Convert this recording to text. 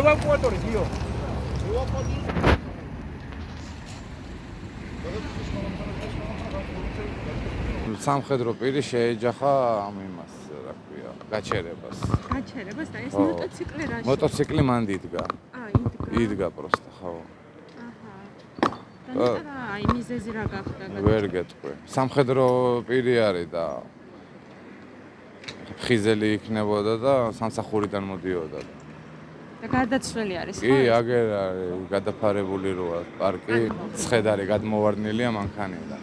Evacuatori, tio. სამხედრო პირი შეეჯახა იმას, რა ქვია, გაჩერებას. გაჩერებას და ეს მოტოციკლი რა? მოტოციკლი მანდ იდგა. იდგა პროსტა, ხო. აჰა. და აი მიზეზი რა გახდა? ვერ გეტყვი. სამხედრო პირი არის და ხიზელი იქნებოდა და სამსახურიდან მოდიოდა. და გარდაცვლილი არის ხო? კი, აგერ არის გადაფარებული როა პარკი, ცხედარი გადმოვარდნილია მანქანიდან.